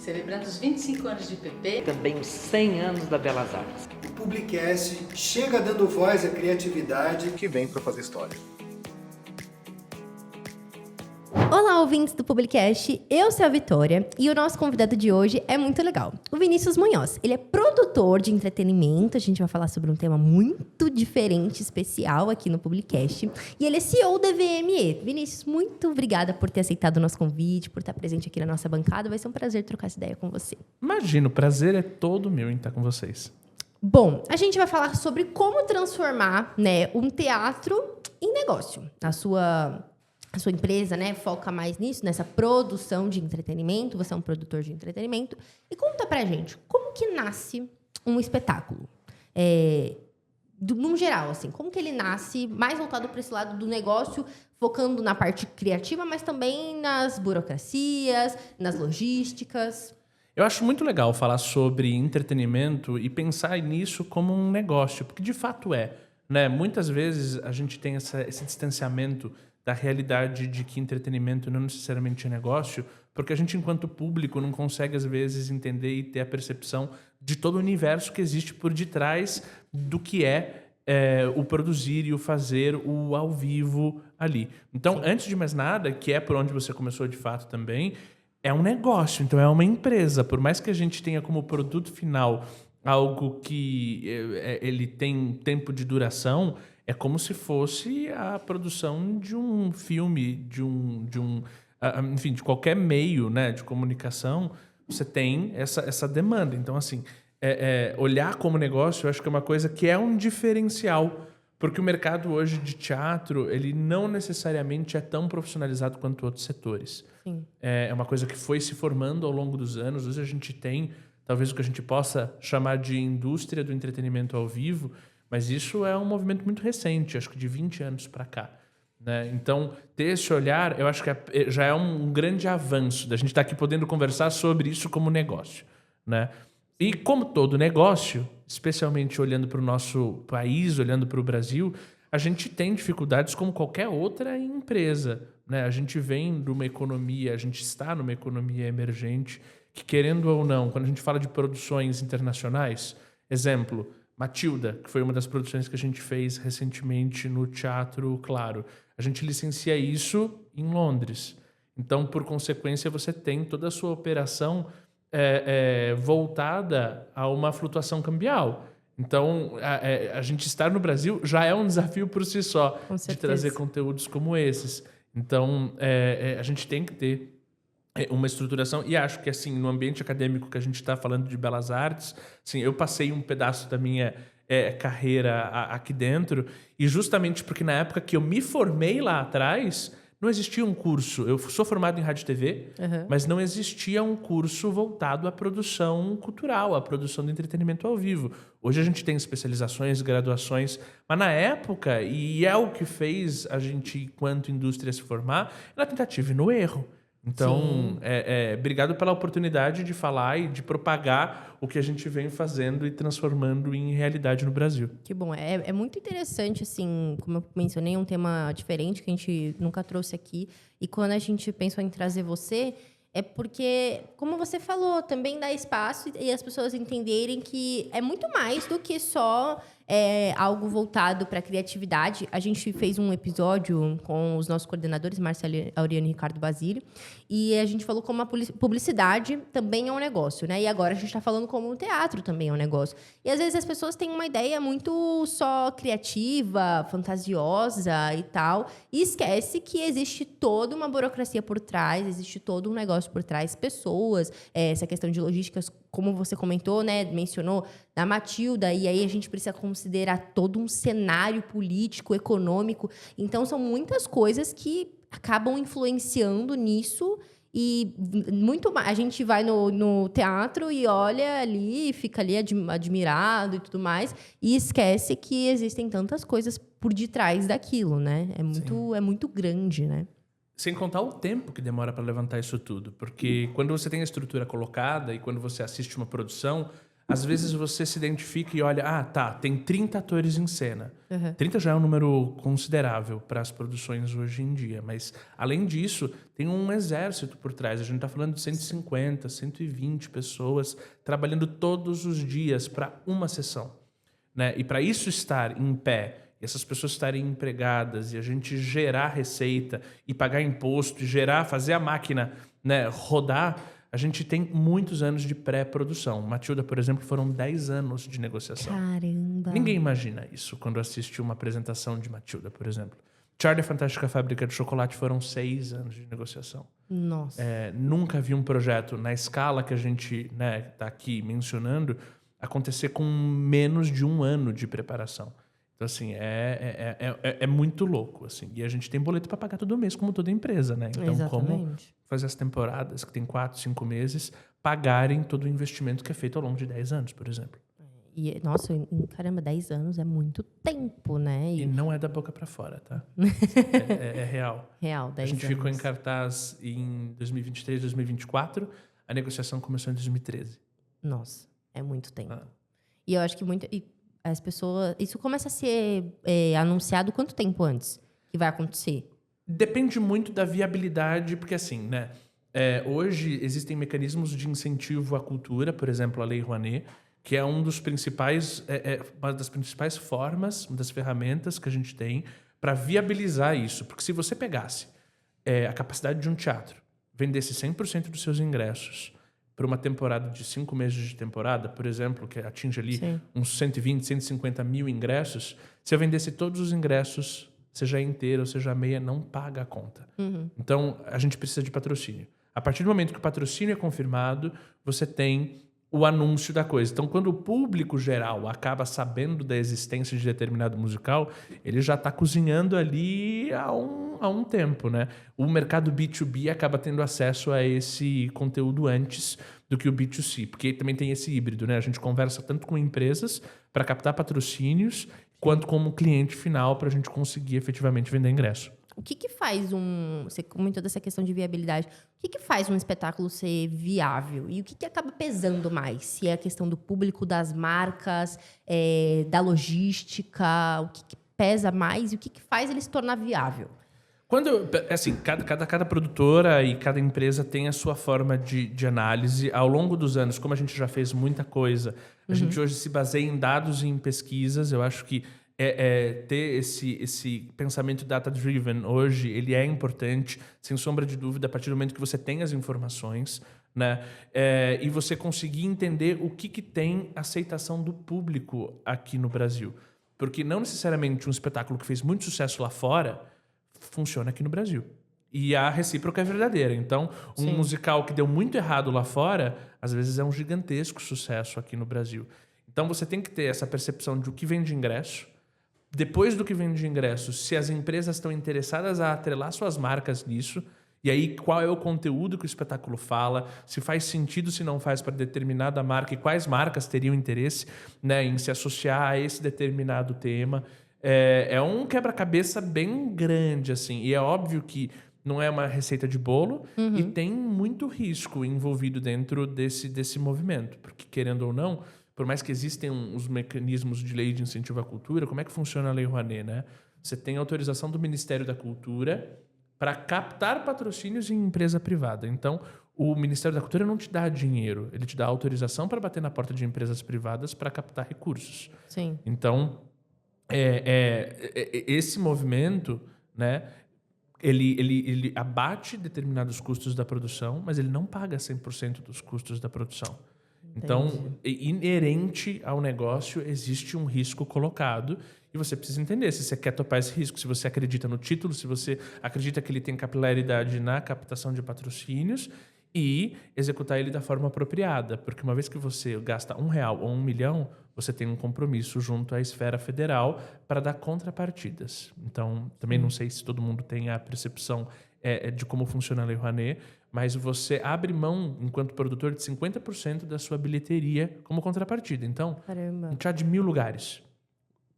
celebrando os 25 anos de PP. Também os 100 anos da Belas Artes. O Publicast chega dando voz à criatividade que vem para fazer história. Olá, ouvintes do Publicast, eu sou a Vitória e o nosso convidado de hoje é muito legal. O Vinícius Munhoz, ele é produtor de entretenimento, a gente vai falar sobre um tema muito diferente, especial aqui no Publicast. E ele é CEO da VME. Vinícius, muito obrigada por ter aceitado o nosso convite, por estar presente aqui na nossa bancada. Vai ser um prazer trocar essa ideia com você. Imagino, o prazer é todo meu em estar com vocês. Bom, a gente vai falar sobre como transformar, um teatro em negócio. A sua empresa, foca mais nisso, nessa produção de entretenimento. Você é um produtor de entretenimento. E conta pra gente, como que nasce um espetáculo? Num geral, assim, como que ele nasce mais voltado para esse lado do negócio, focando na parte criativa, mas também nas burocracias, nas logísticas? Eu acho muito legal falar sobre entretenimento e pensar nisso como um negócio, porque de fato é, né? Muitas vezes a gente tem esse distanciamento da realidade de que entretenimento não necessariamente é negócio, porque a gente, enquanto público, não consegue, às vezes, entender e ter a percepção de todo o universo que existe por detrás do que é o produzir e o fazer, o ao vivo ali. Então, antes de mais nada, que é por onde você começou de fato também, é um negócio, então é uma empresa. Por mais que a gente tenha como produto final algo que ele tem tempo de duração, é como se fosse a produção de um filme, enfim, de qualquer meio, né, de comunicação. Você tem essa demanda. Então, assim, olhar como negócio, eu acho que é uma coisa que é um diferencial, porque o mercado hoje de teatro, ele não necessariamente é tão profissionalizado quanto outros setores. Sim. É uma coisa que foi se formando ao longo dos anos. Hoje a gente tem, talvez, o que a gente possa chamar de indústria do entretenimento ao vivo, mas isso é um movimento muito recente, acho que de 20 anos para cá, né? Então, ter esse olhar, eu acho que já é um grande avanço da gente estar aqui podendo conversar sobre isso como negócio, né? E como todo negócio, especialmente olhando para o nosso país, olhando para o Brasil, a gente tem dificuldades como qualquer outra empresa, né? A gente vem de uma economia, a gente está numa economia emergente que, querendo ou não, quando a gente fala de produções internacionais, exemplo, Matilda, que foi uma das produções que a gente fez recentemente no Teatro Claro. A gente licencia isso em Londres. Então, por consequência, você tem toda a sua operação voltada a uma flutuação cambial. Então, a gente estar no Brasil já é um desafio por si só, de trazer conteúdos como esses. Então, a gente tem que ter uma estruturação, e acho que, assim, no ambiente acadêmico que a gente está falando de belas artes, assim, eu passei um pedaço da minha carreira aqui dentro, e justamente porque na época que eu me formei lá atrás, não existia um curso. Eu sou formado em rádio e TV, mas não existia um curso voltado à produção cultural, à produção de entretenimento ao vivo. Hoje a gente tem especializações, graduações, mas na época, e é o que fez a gente, enquanto indústria, se formar, na tentativa e no erro. Então, obrigado pela oportunidade de falar e de propagar o que a gente vem fazendo e transformando em realidade no Brasil. Que bom. É muito interessante, assim, como eu mencionei, um tema diferente que a gente nunca trouxe aqui. E quando a gente pensou em trazer você, é porque, como você falou, também dá espaço e as pessoas entenderem que é muito mais do que só algo voltado para a criatividade. A gente fez um episódio com os nossos coordenadores, Marcelo Auriano e Ricardo Basílio, e a gente falou como a publicidade também é um negócio, né? E agora a gente está falando como o teatro também é um negócio. E às vezes as pessoas têm uma ideia muito só criativa, fantasiosa e tal, e esquece que existe toda uma burocracia por trás, existe todo um negócio por trás, pessoas, essa questão de logísticas, como você comentou, né, mencionou, da Matilda, e aí a gente precisa considerar todo um cenário político, econômico. Então, são muitas coisas que acabam influenciando nisso, e muito mais. A gente vai no teatro e olha ali, fica ali admirado e tudo mais, e esquece que existem tantas coisas por detrás daquilo, né? É muito grande, né? Sem contar o tempo que demora para levantar isso tudo. Porque quando você tem a estrutura colocada e quando você assiste uma produção, Às vezes você se identifica e olha, tem 30 atores em cena. Uhum. 30 já é um número considerável para as produções hoje em dia, mas além disso, tem um exército por trás. A gente está falando de 150, 120 pessoas trabalhando todos os dias para uma sessão, né? E para isso estar em pé, e essas pessoas estarem empregadas, e a gente gerar receita, e pagar imposto, e fazer a máquina, né, rodar, a gente tem muitos anos de pré-produção. Matilda, por exemplo, foram 10 anos de negociação. Caramba! Ninguém imagina isso quando assiste uma apresentação de Matilda, por exemplo. Charlie e a Fantástica Fábrica de Chocolate foram 6 anos de negociação. Nossa. Nunca vi um projeto na escala que a gente está aqui mencionando acontecer com menos de 1 ano de preparação. Então, assim, é muito louco, assim. E a gente tem boleto para pagar todo mês, como toda empresa, né? Então, como Exatamente. fazer as temporadas, que tem 4, 5 meses, pagarem todo o investimento que é feito ao longo de 10 anos, por exemplo. E, nossa, caramba, 10 anos é muito tempo, né? E não é da boca para fora, tá? é real. Real, 10 A gente anos. ficou em cartaz em 2023, 2024. A negociação começou em 2013. Nossa, é muito tempo. Ah. E eu acho que as pessoas... Isso começa a ser anunciado quanto tempo antes que vai acontecer? Depende muito da viabilidade, porque assim, né? Hoje existem mecanismos de incentivo à cultura, por exemplo, a Lei Rouanet, que é uma das principais formas, uma das ferramentas que a gente tem para viabilizar isso. Porque se você pegasse a capacidade de um teatro, vendesse 100% dos seus ingressos para uma temporada de 5 meses de temporada, por exemplo, que atinge ali uns 120, 150 mil ingressos, se eu vendesse todos os ingressos, seja inteiro ou seja meia, não paga a conta. Uhum. Então, a gente precisa de patrocínio. A partir do momento que o patrocínio é confirmado, você tem o anúncio da coisa. Então, quando o público geral acaba sabendo da existência de determinado musical, ele já está cozinhando ali há um tempo, né? O mercado B2B acaba tendo acesso a esse conteúdo antes do que o B2C, porque também tem esse híbrido, né? A gente conversa tanto com empresas para captar patrocínios, quanto como cliente final para a gente conseguir efetivamente vender ingresso. O que faz você comentou dessa questão de viabilidade, o que faz um espetáculo ser viável? E o que acaba pesando mais? Se é a questão do público, das marcas, da logística, o que pesa mais e o que faz ele se tornar viável? Assim, cada produtora e cada empresa tem a sua forma de análise. Ao longo dos anos, como a gente já fez muita coisa, a gente hoje se baseia em dados e em pesquisas. Eu acho que ter esse pensamento data-driven hoje, ele é importante, sem sombra de dúvida, a partir do momento que você tem as informações, né? E você conseguir entender o que tem aceitação do público aqui no Brasil. Porque não necessariamente um espetáculo que fez muito sucesso lá fora funciona aqui no Brasil. E a recíproca é verdadeira. Então, um musical que deu muito errado lá fora, às vezes é um gigantesco sucesso aqui no Brasil. Então, você tem que ter essa percepção de o que vende ingresso. Depois do que vende ingresso, se as empresas estão interessadas a atrelar suas marcas nisso, e aí qual é o conteúdo que o espetáculo fala, se faz sentido, se não faz para determinada marca, e quais marcas teriam interesse, né, em se associar a esse determinado tema. É um quebra-cabeça bem grande, assim. E é óbvio que não é uma receita de bolo e tem muito risco envolvido dentro desse movimento. Porque, querendo ou não, por mais que existem os mecanismos de lei de incentivo à cultura, como é que funciona a Lei Rouanet, né? Você tem autorização do Ministério da Cultura para captar patrocínios em empresa privada. Então, o Ministério da Cultura não te dá dinheiro, ele te dá autorização para bater na porta de empresas privadas para captar recursos. Sim. Então, esse movimento, né, ele abate determinados custos da produção, mas ele não paga 100% dos custos da produção. Então, inerente ao negócio, existe um risco colocado e você precisa entender se você quer topar esse risco, se você acredita no título, se você acredita que ele tem capilaridade na captação de patrocínios e executar ele da forma apropriada. Porque uma vez que você gasta R$1 ou R$1 milhão, você tem um compromisso junto à esfera federal para dar contrapartidas. Então, também não sei se todo mundo tem a percepção de como funciona a Lei Rouanet, mas você abre mão, enquanto produtor, de 50% da sua bilheteria como contrapartida. Então, Caramba. um teatro de 1.000 lugares,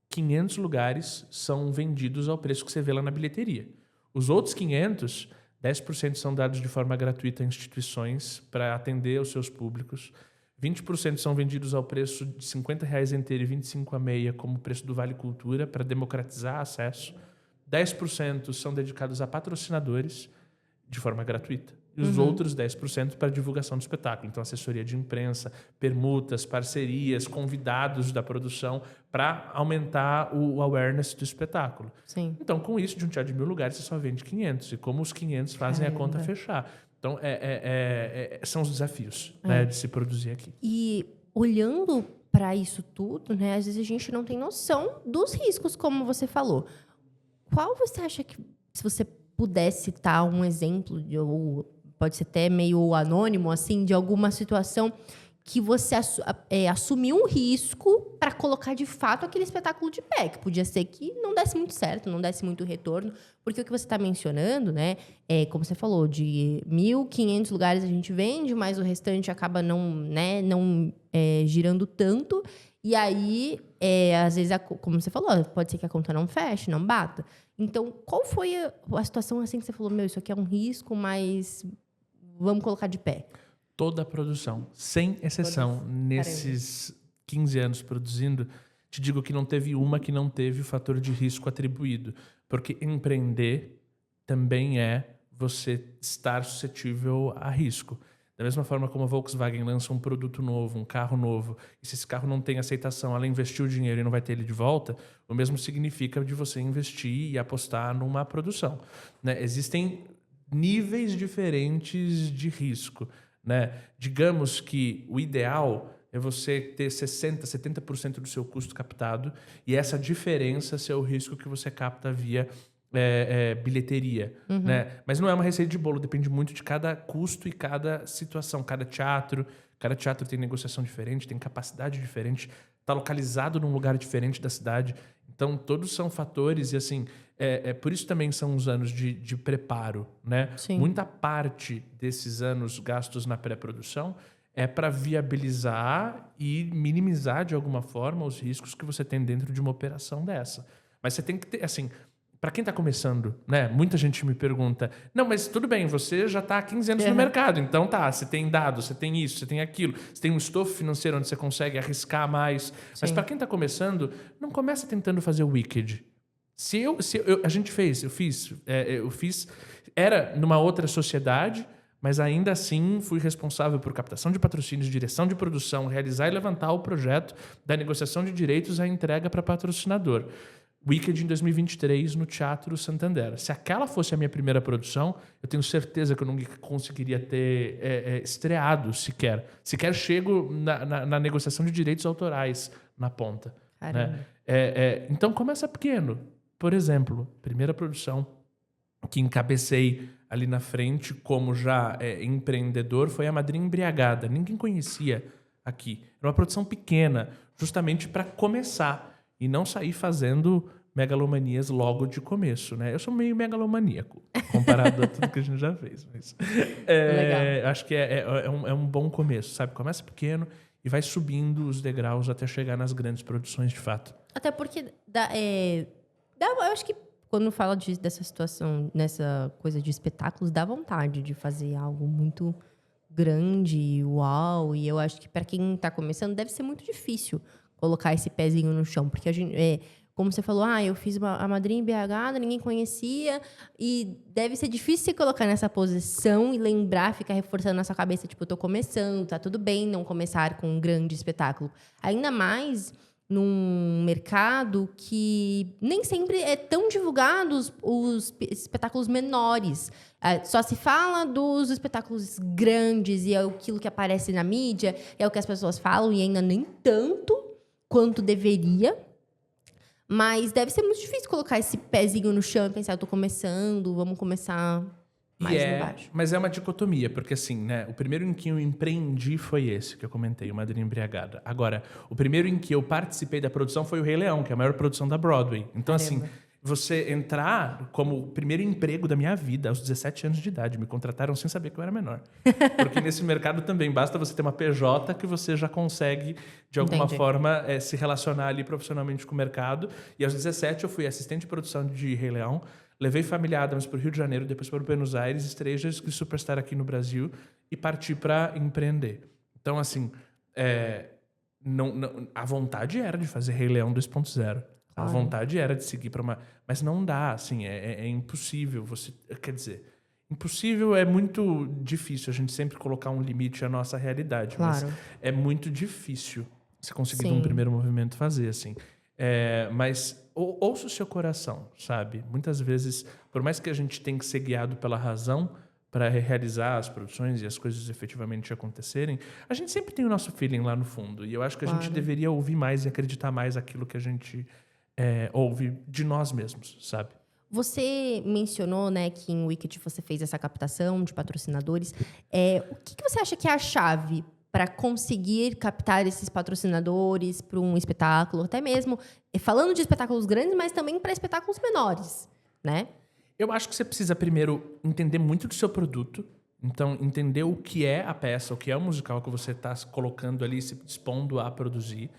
500 lugares são vendidos ao preço que você vê lá na bilheteria. Os outros 500, 10% são dados de forma gratuita a instituições para atender os seus públicos. 20% são vendidos ao preço de R$50 inteiro e 25 a meia como o preço do Vale Cultura, para democratizar acesso. 10% são dedicados a patrocinadores de forma gratuita. E os outros 10% para divulgação do espetáculo. Então, assessoria de imprensa, permutas, parcerias, convidados da produção para aumentar o awareness do espetáculo. Sim. Então, com isso, de um teatro de 1.000 lugares, você só vende 500. E como os 500 fazem a conta fechar. Então, são os desafios, né, de se produzir aqui. E olhando para isso tudo, né, às vezes a gente não tem noção dos riscos, como você falou. Qual você acha que, se você pudesse citar um exemplo, ou pode ser até meio anônimo, assim, de alguma situação que você assumiu um risco para colocar de fato aquele espetáculo de pé, que podia ser que não desse muito certo, não desse muito retorno, porque o que você está mencionando, né, como você falou, de 1.500 lugares a gente vende, mas o restante acaba não girando tanto, e aí, às vezes, como você falou, pode ser que a conta não feche, não bata. Então, qual foi a situação assim que você falou, isso aqui é um risco, mas vamos colocar de pé? Toda a produção, sem exceção, nesses 15 anos produzindo, te digo que não teve uma que não teve o fator de risco atribuído. Porque empreender também é você estar suscetível a risco. Da mesma forma como a Volkswagen lança um produto novo, um carro novo, e se esse carro não tem aceitação, ela investiu o dinheiro e não vai ter ele de volta, o mesmo significa de você investir e apostar numa produção, né? Existem níveis diferentes de risco, né? Digamos que o ideal é você ter 60%, 70% do seu custo captado e essa diferença ser o risco que você capta via bilheteria, né? Mas não é uma receita de bolo, depende muito de cada custo e cada situação, cada teatro tem negociação diferente, tem capacidade diferente, está localizado num lugar diferente da cidade, então todos são fatores e assim, por isso também são os anos de preparo, né? Sim. Muita parte desses anos gastos na pré-produção é para viabilizar e minimizar de alguma forma os riscos que você tem dentro de uma operação dessa. Mas você tem que ter, assim, para quem está começando, né? Muita gente me pergunta, não, mas tudo bem, você já está há 15 anos no mercado, então tá, você tem dados, você tem isso, você tem aquilo, você tem um estofo financeiro onde você consegue arriscar mais. Sim. Mas para quem está começando, não começa tentando fazer o Wicked. Eu fiz, era numa outra sociedade, mas ainda assim fui responsável por captação de patrocínios, direção de produção, realizar e levantar o projeto da negociação de direitos à entrega para patrocinador. Wicked em 2023 no Teatro Santander. Se aquela fosse a minha primeira produção, eu tenho certeza que eu não conseguiria ter estreado sequer. Sequer chego na negociação de direitos autorais na ponta. Né? Então começa pequeno. Por exemplo, primeira produção que encabecei ali na frente como já empreendedor foi A Madrinha Embriagada. Ninguém conhecia aqui. Era uma produção pequena, justamente para começar. E não sair fazendo megalomanias logo de começo, né? Eu sou meio megalomaníaco, comparado a tudo que a gente já fez. Mas, acho que é um bom começo, sabe? Começa pequeno e vai subindo os degraus até chegar nas grandes produções, de fato. Até porque eu acho que quando fala dessa situação, nessa coisa de espetáculos, dá vontade de fazer algo muito grande, uau. E eu acho que para quem está começando deve ser muito difícil colocar esse pezinho no chão, porque a gente, como você falou, eu fiz A Madrinha Embriagada, ninguém conhecia, e deve ser difícil você colocar nessa posição e lembrar, ficar reforçando na sua cabeça, tipo, eu tô começando, tá tudo bem não começar com um grande espetáculo. Ainda mais num mercado que nem sempre é tão divulgados os espetáculos menores. Só se fala dos espetáculos grandes e é aquilo que aparece na mídia, é o que as pessoas falam e ainda nem tanto quanto deveria, mas deve ser muito difícil colocar esse pezinho no chão e pensar, eu tô começando, vamos começar mais embaixo. Mas é uma dicotomia, porque assim, né, o primeiro em que eu empreendi foi esse que eu comentei, o Madrinha Embriagada. Agora, o primeiro em que eu participei da produção foi o Rei Leão, que é a maior produção da Broadway. Então, assim, você entrar como o primeiro emprego da minha vida aos 17 anos de idade. Me contrataram sem saber que eu era menor. Porque nesse mercado também basta você ter uma PJ que você já consegue, de alguma forma, se relacionar ali profissionalmente com o mercado. E aos 17 eu fui assistente de produção de Rei Leão. Levei Família Addams para o Rio de Janeiro, depois para Buenos Aires, estreiei Jesus Cristo Superstar aqui no Brasil e parti para empreender. Então, assim, a vontade era de fazer Rei Leão 2.0. A vontade era de seguir para uma... Mas não dá, assim, é impossível. Quer dizer, impossível é muito difícil a gente sempre colocar um limite à nossa realidade. Claro. Mas é muito difícil você conseguir Sim. num primeiro movimento fazer, assim. Mas ouça o seu coração, sabe? Muitas vezes, por mais que a gente tenha que ser guiado pela razão para realizar as produções e as coisas efetivamente acontecerem, a gente sempre tem o nosso feeling lá no fundo. E eu acho que a gente deveria ouvir mais e acreditar mais naquilo que a gente ouve de nós mesmos, sabe? Você mencionou, né, que em Wicked você fez essa captação de patrocinadores. O que você acha que é a chave para conseguir captar esses patrocinadores para um espetáculo? Até mesmo falando de espetáculos grandes, mas também para espetáculos menores, né? Eu acho que você precisa primeiro entender muito do seu produto. Então, entender o que é a peça, o que é o musical que você está colocando ali, se dispondo a produzir.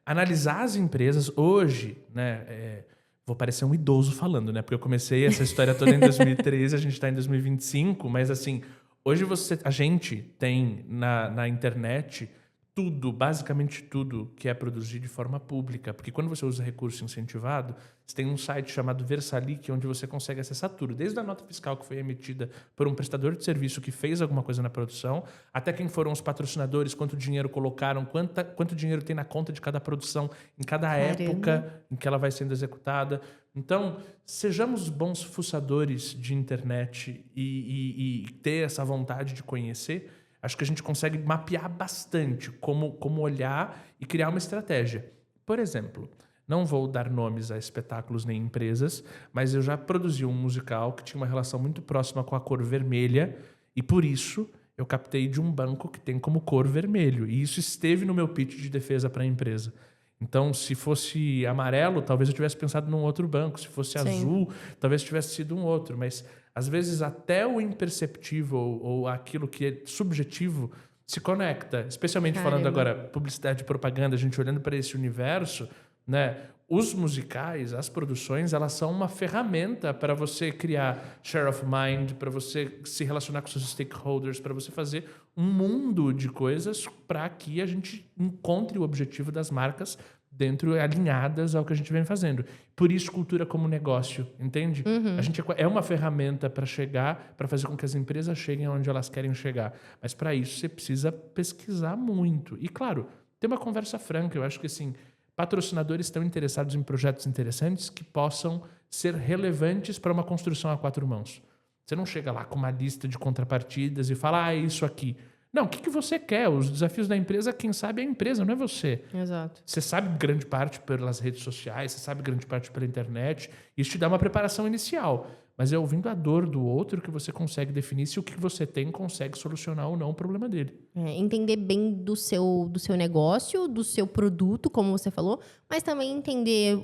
Analisar as empresas. Hoje, né, vou parecer um idoso falando, né? Porque eu comecei essa história toda em 2013, a gente está em 2025, mas assim, hoje a gente tem na internet tudo, basicamente tudo que é produzido de forma pública. Porque quando você usa recurso incentivado, você tem um site chamado Versalic, onde você consegue acessar tudo. Desde a nota fiscal que foi emitida por um prestador de serviço que fez alguma coisa na produção, até quem foram os patrocinadores, quanto dinheiro colocaram, quanto dinheiro tem na conta de cada produção, em cada época em que ela vai sendo executada. Então, sejamos bons fuçadores de internet e ter essa vontade de conhecer. Acho que a gente consegue mapear bastante como olhar e criar uma estratégia. Por exemplo, não vou dar nomes a espetáculos nem empresas, mas eu já produzi um musical que tinha uma relação muito próxima com a cor vermelha e, por isso, eu captei de um banco que tem como cor vermelho. E isso esteve no meu pitch de defesa para a empresa. Então, se fosse amarelo, talvez eu tivesse pensado num outro banco. Se fosse azul, talvez tivesse sido um outro. Mas, às vezes, até o imperceptível ou aquilo que é subjetivo se conecta. Especialmente falando agora publicidade e propaganda, a gente olhando para esse universo, né? Os musicais, as produções, elas são uma ferramenta para você criar share of mind, para você se relacionar com seus stakeholders, para você fazer um mundo de coisas para que a gente encontre o objetivo das marcas dentro, alinhadas ao que a gente vem fazendo. Por isso, cultura como negócio, entende? A gente é uma ferramenta para chegar, para fazer com que as empresas cheguem onde elas querem chegar. Mas para isso, você precisa pesquisar muito. E, claro, ter uma conversa franca. Eu acho que, assim, patrocinadores estão interessados em projetos interessantes que possam ser relevantes para uma construção a 4 mãos. Você não chega lá com uma lista de contrapartidas e fala, é isso aqui. Não, o que você quer? Os desafios da empresa, quem sabe é a empresa, não é você. Exato. Você sabe grande parte pelas redes sociais, você sabe grande parte pela internet. Isso te dá uma preparação inicial. Mas é ouvindo a dor do outro que você consegue definir se o que você tem consegue solucionar ou não o problema dele. Entender bem do seu negócio, do seu produto, como você falou, mas também entender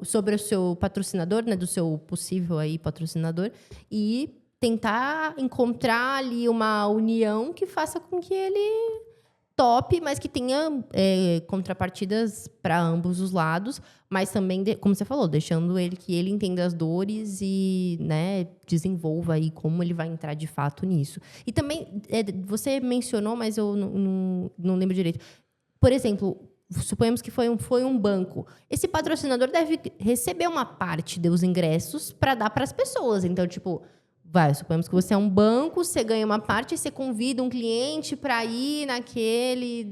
sobre o seu patrocinador, né, do seu possível aí patrocinador, e tentar encontrar ali uma união que faça com que ele tope, mas que tenha contrapartidas para ambos os lados, mas também, como você falou, deixando que ele entenda as dores e, né, desenvolva aí como ele vai entrar de fato nisso. E também, você mencionou, mas eu não lembro direito. Por exemplo, suponhamos que foi um banco. Esse patrocinador deve receber uma parte dos ingressos para dar para as pessoas. Então, tipo, suponhamos que você é um banco, você ganha uma parte e você convida um cliente para ir naquele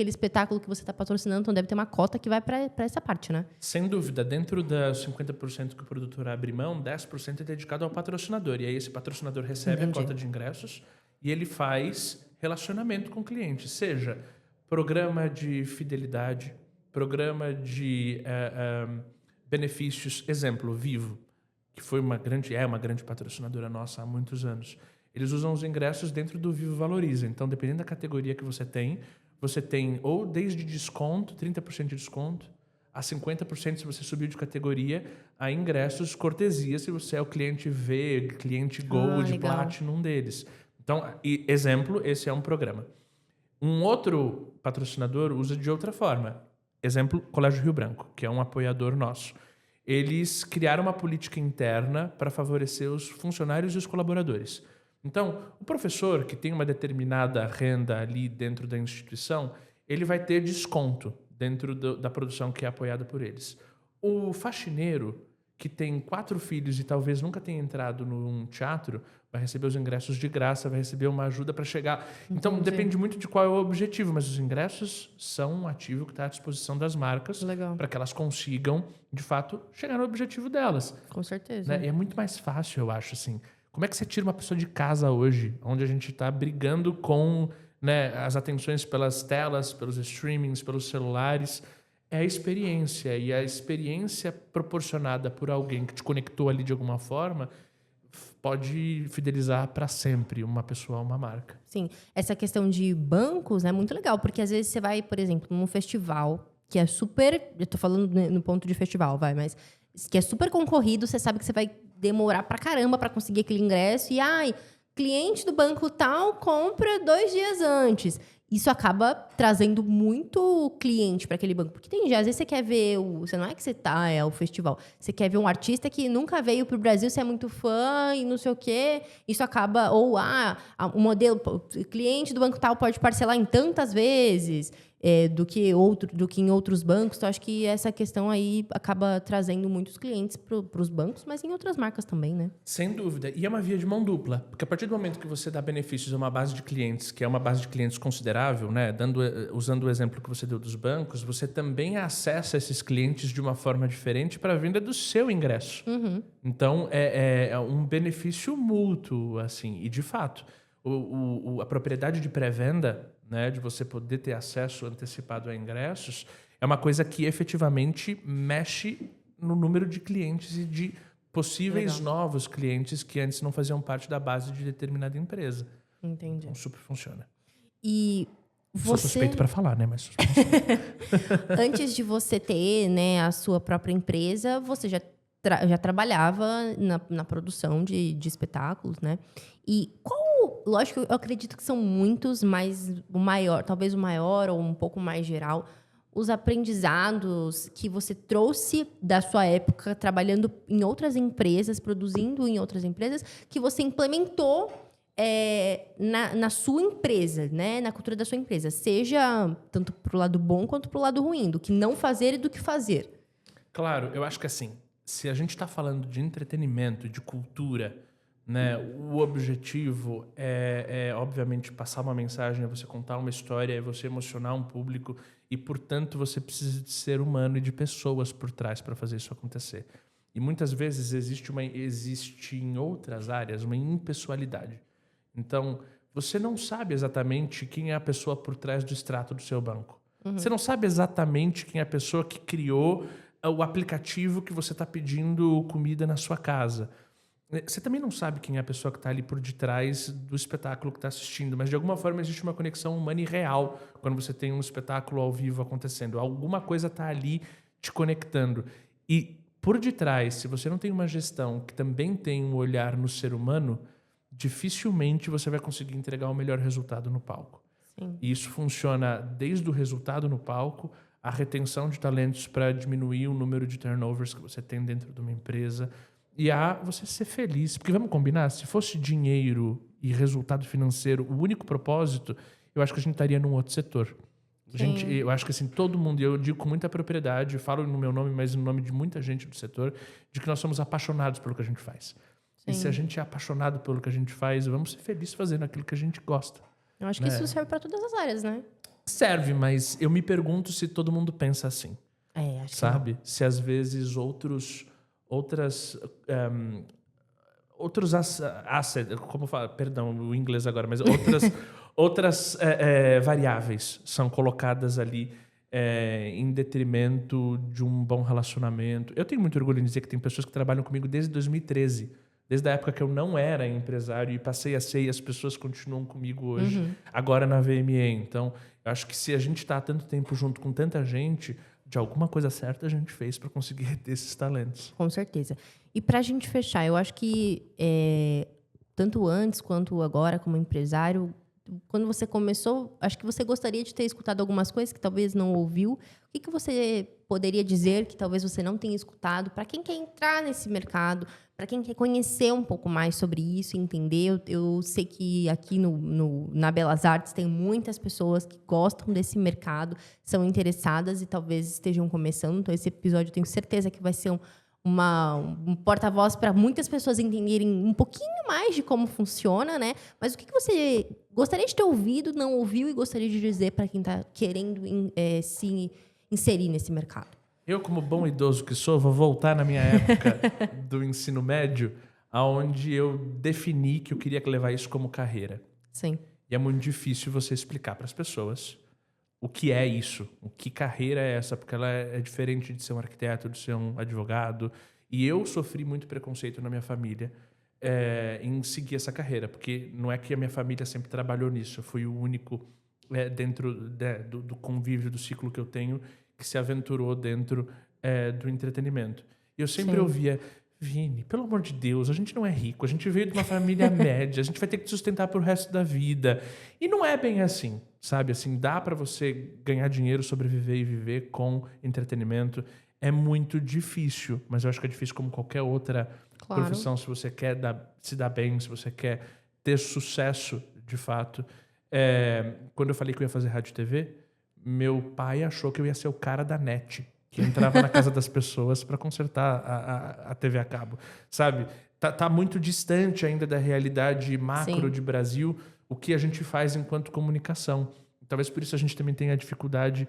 espetáculo que você está patrocinando, então deve ter uma cota que vai para essa parte, né? Sem dúvida. Dentro das 50% que o produtor abre mão, 10% é dedicado ao patrocinador. E aí esse patrocinador recebe a cota de ingressos e ele faz relacionamento com o cliente. Seja programa de fidelidade, programa de benefícios. Exemplo, Vivo, que foi uma grande patrocinadora nossa há muitos anos. Eles usam os ingressos dentro do Vivo Valoriza. Então, dependendo da categoria que você tem ou desde desconto, 30% de desconto, a 50% se você subiu de categoria, a ingressos cortesia se você é o cliente V, cliente Gold, legal. Platinum deles. Então, exemplo, esse é um programa. Um outro patrocinador usa de outra forma. Exemplo, Colégio Rio Branco, que é um apoiador nosso. Eles criaram uma política interna para favorecer os funcionários e os colaboradores. Então, o professor que tem uma determinada renda ali dentro da instituição, ele vai ter desconto dentro da produção que é apoiada por eles. O faxineiro que tem 4 filhos e talvez nunca tenha entrado num teatro, vai receber os ingressos de graça, vai receber uma ajuda para chegar. Então, Entendi. depende muito de qual é o objetivo, mas os ingressos são um ativo que está à disposição das marcas Legal. para que elas consigam, de fato, chegar no objetivo delas. Com certeza. Né? E é muito mais fácil, eu acho, assim. Como é que você tira uma pessoa de casa hoje, onde a gente está brigando com, né, as atenções pelas telas, pelos streamings, pelos celulares? É a experiência. E a experiência proporcionada por alguém que te conectou ali de alguma forma pode fidelizar para sempre uma pessoa a uma marca. Sim, essa questão de bancos é muito legal, porque às vezes você vai, por exemplo, num festival que é super... Eu tô falando no ponto de festival, mas que é super concorrido, você sabe que você vai demorar pra caramba pra conseguir aquele ingresso e, cliente do banco tal compra 2 dias antes. Isso acaba trazendo muito cliente para aquele banco. Porque tem dia, às vezes você quer ver você não é que você é o festival. Você quer ver um artista que nunca veio pro Brasil, você é muito fã e não sei o quê. Isso acaba... Ou, o modelo... O cliente do banco tal pode parcelar em tantas vezes do que em outros bancos. Então, acho que essa questão aí acaba trazendo muitos clientes para os bancos, mas em outras marcas também, né? Sem dúvida. E é uma via de mão dupla. Porque a partir do momento que você dá benefícios a uma base de clientes, que é uma base de clientes considerável, né? Usando o exemplo que você deu dos bancos, você também acessa esses clientes de uma forma diferente para a venda do seu ingresso. Uhum. Então, é um benefício mútuo, assim. E, de fato, a propriedade de pré-venda, né, de você poder ter acesso antecipado a ingressos, é uma coisa que efetivamente mexe no número de clientes e de possíveis novos clientes que antes não faziam parte da base de determinada empresa. Entendi. Então, super funciona. E Sou suspeito para falar, né? Mas funciona. antes de você ter, né, a sua própria empresa, você já trabalhava na produção de espetáculos, né? E lógico, eu acredito que são muitos, mas talvez o maior ou um pouco mais geral, os aprendizados que você trouxe da sua época trabalhando em outras empresas, produzindo em outras empresas, que você implementou na sua empresa, né? Na cultura da sua empresa. Seja tanto pro lado bom quanto pro lado ruim, do que não fazer e do que fazer. Claro, eu acho que assim, se a gente está falando de entretenimento, de cultura, né, o objetivo é, obviamente, passar uma mensagem, é você contar uma história, é você emocionar um público e, portanto, você precisa de ser humano e de pessoas por trás para fazer isso acontecer. E muitas vezes existe em outras áreas uma impessoalidade. Então, você não sabe exatamente quem é a pessoa por trás do extrato do seu banco. Uhum. Você não sabe exatamente quem é a pessoa que criou o aplicativo que você está pedindo comida na sua casa. Você também não sabe quem é a pessoa que está ali por detrás do espetáculo que está assistindo, mas de alguma forma existe uma conexão humana e real quando você tem um espetáculo ao vivo acontecendo. Alguma coisa está ali te conectando. E por detrás, se você não tem uma gestão que também tem um olhar no ser humano, dificilmente você vai conseguir entregar o melhor resultado no palco. Sim. E isso funciona desde o resultado no palco, a retenção de talentos para diminuir o número de turnovers que você tem dentro de uma empresa, e você ser feliz. Porque vamos combinar, se fosse dinheiro e resultado financeiro o único propósito, eu acho que a gente estaria num outro setor. Eu acho que assim, todo mundo, e eu digo com muita propriedade, eu falo no meu nome, mas no nome de muita gente do setor, de que nós somos apaixonados pelo que a gente faz. Sim. E se a gente é apaixonado pelo que a gente faz, vamos ser felizes fazendo aquilo que a gente gosta. Eu acho que isso serve para todas as áreas, né? Serve, mas eu me pergunto se todo mundo pensa assim. Acho sabe? Que não. Se às vezes outros assets, como fala, perdão, o inglês agora, mas outras variáveis são colocadas ali em detrimento de um bom relacionamento. Eu tenho muito orgulho em dizer que tem pessoas que trabalham comigo desde 2013, desde a época que eu não era empresário e passei a ser, e as pessoas continuam comigo hoje, agora na VME. Então, eu acho que se a gente está há tanto tempo junto com tanta gente, de alguma coisa certa a gente fez para conseguir reter esses talentos. Com certeza. E para a gente fechar, eu acho que tanto antes quanto agora, como empresário, quando você começou, acho que você gostaria de ter escutado algumas coisas que talvez não ouviu. O que você poderia dizer que talvez você não tenha escutado para quem quer entrar nesse mercado, para quem quer conhecer um pouco mais sobre isso, entender? Eu sei que aqui na Belas Artes tem muitas pessoas que gostam desse mercado, são interessadas e talvez estejam começando. Então, esse episódio eu tenho certeza que vai ser um porta-voz para muitas pessoas entenderem um pouquinho mais de como funciona, né? Mas o que você gostaria de ter ouvido, não ouviu e gostaria de dizer para quem está querendo se inserir nesse mercado? Eu, como bom idoso que sou, vou voltar na minha época do ensino médio, onde eu defini que eu queria levar isso como carreira. Sim. E é muito difícil você explicar para as pessoas o que é isso, o que carreira é essa, porque ela é diferente de ser um arquiteto, de ser um advogado. E eu sofri muito preconceito na minha família em seguir essa carreira, porque não é que a minha família sempre trabalhou nisso. Eu fui o único dentro do convívio, do ciclo que eu tenho, que se aventurou dentro do entretenimento. E eu sempre ouvia: Vini, pelo amor de Deus, a gente não é rico, a gente veio de uma família média, a gente vai ter que sustentar pro resto da vida. E não é bem assim, sabe? Assim, dá para você ganhar dinheiro, sobreviver e viver com entretenimento. É muito difícil, mas eu acho que é difícil como qualquer outra profissão, se você quer se dar bem, se você quer ter sucesso de fato. Quando eu falei que eu ia fazer rádio e TV, meu pai achou que eu ia ser o cara da NET, que entrava na casa das pessoas para consertar a TV a cabo, sabe? Tá muito distante ainda da realidade macro de Brasil, o que a gente faz enquanto comunicação. Talvez por isso a gente também tenha a dificuldade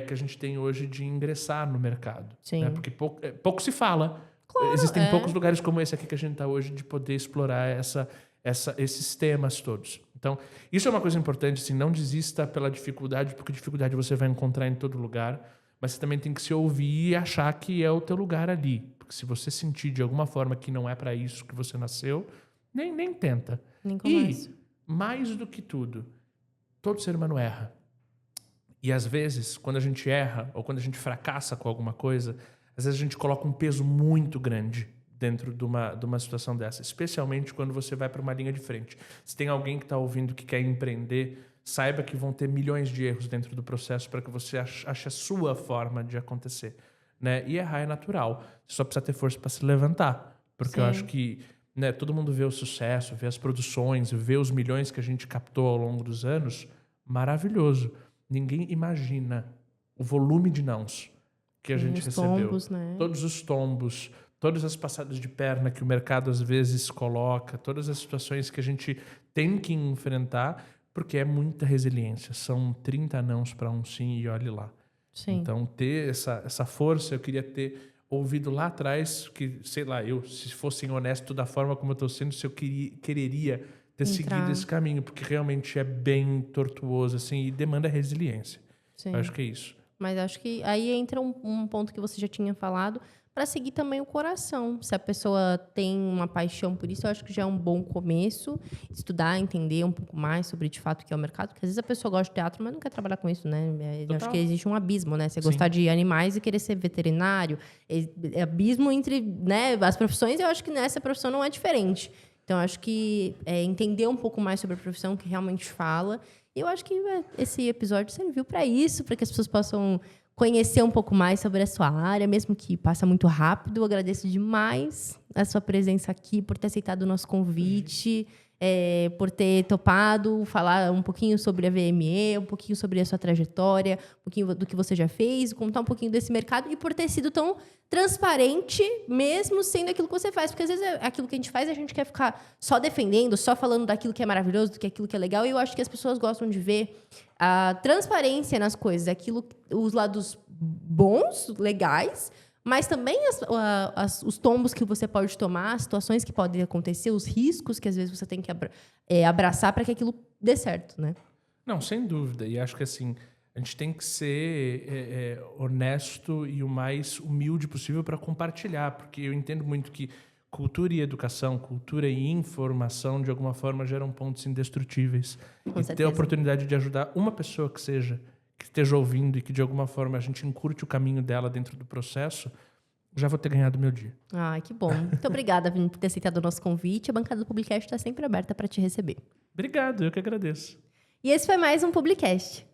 que a gente tem hoje de ingressar no mercado. Né? Porque pouco se fala. Claro, existem poucos lugares como esse aqui que a gente está hoje de poder explorar esses temas todos. Então, isso é uma coisa importante, assim, não desista pela dificuldade, porque dificuldade você vai encontrar em todo lugar. Mas você também tem que se ouvir e achar que é o teu lugar ali. Porque se você sentir de alguma forma que não é para isso que você nasceu, nem tenta. Nem começa. E, mais do que tudo, todo ser humano erra. E às vezes, quando a gente erra, ou quando a gente fracassa com alguma coisa, às vezes a gente coloca um peso muito grande dentro de uma situação dessa. Especialmente quando você vai para uma linha de frente. Se tem alguém que está ouvindo que quer empreender, saiba que vão ter milhões de erros dentro do processo para que você ache a sua forma de acontecer. Né? E errar é natural. Você só precisa ter força para se levantar. Porque eu acho que todo mundo vê o sucesso, vê as produções, vê os milhões que a gente captou ao longo dos anos. Maravilhoso. Ninguém imagina o volume de nãos que a gente recebeu. Tombos, né? Todos os tombos, todas as passadas de perna que o mercado às vezes coloca, todas as situações que a gente tem que enfrentar, porque é muita resiliência. São 30 nãos para um sim e olhe lá. Sim. Então, ter essa força, eu queria ter ouvido lá atrás, que, sei lá, se fosse honesto da forma como eu estou sendo, se eu quereria ter seguido esse caminho, porque realmente é bem tortuoso, assim, e demanda resiliência. Sim. Eu acho que é isso. Mas acho que aí entra um ponto que você já tinha falado, para seguir também o coração. Se a pessoa tem uma paixão por isso, eu acho que já é um bom começo. Estudar, entender um pouco mais sobre, de fato, o que é o mercado. Porque às vezes a pessoa gosta de teatro, mas não quer trabalhar com isso, né? Eu acho que existe um abismo, né? Você gostar de animais e querer ser veterinário. É abismo entre, né, as profissões, e eu acho que nessa profissão não é diferente. Então, eu acho que entender um pouco mais sobre a profissão que realmente fala. E eu acho que esse episódio serviu para isso, para que as pessoas possam conhecer um pouco mais sobre a sua área, mesmo que passa muito rápido. Eu agradeço demais a sua presença aqui, por ter aceitado o nosso convite, por ter topado falar um pouquinho sobre a VME, um pouquinho sobre a sua trajetória, um pouquinho do que você já fez, contar um pouquinho desse mercado e por ter sido tão transparente, mesmo sendo aquilo que você faz. Porque às vezes aquilo que a gente faz, a gente quer ficar só defendendo, só falando daquilo que é maravilhoso, daquilo que é legal. E eu acho que as pessoas gostam de ver a transparência nas coisas, os lados bons, legais, mas também os tombos que você pode tomar, as situações que podem acontecer, os riscos que às vezes você tem que abraçar para que aquilo dê certo, né? Não, sem dúvida. E acho que assim, a gente tem que ser honesto e o mais humilde possível para compartilhar, porque eu entendo muito que cultura e educação, cultura e informação, de alguma forma, geram pontos indestrutíveis. E ter a oportunidade de ajudar uma pessoa que esteja ouvindo e que, de alguma forma, a gente encurte o caminho dela dentro do processo, já vou ter ganhado o meu dia. Ai, que bom. Muito obrigada, Vini, por ter aceitado o nosso convite. A bancada do Publicast está sempre aberta para te receber. Obrigado, eu que agradeço. E esse foi mais um Publicast.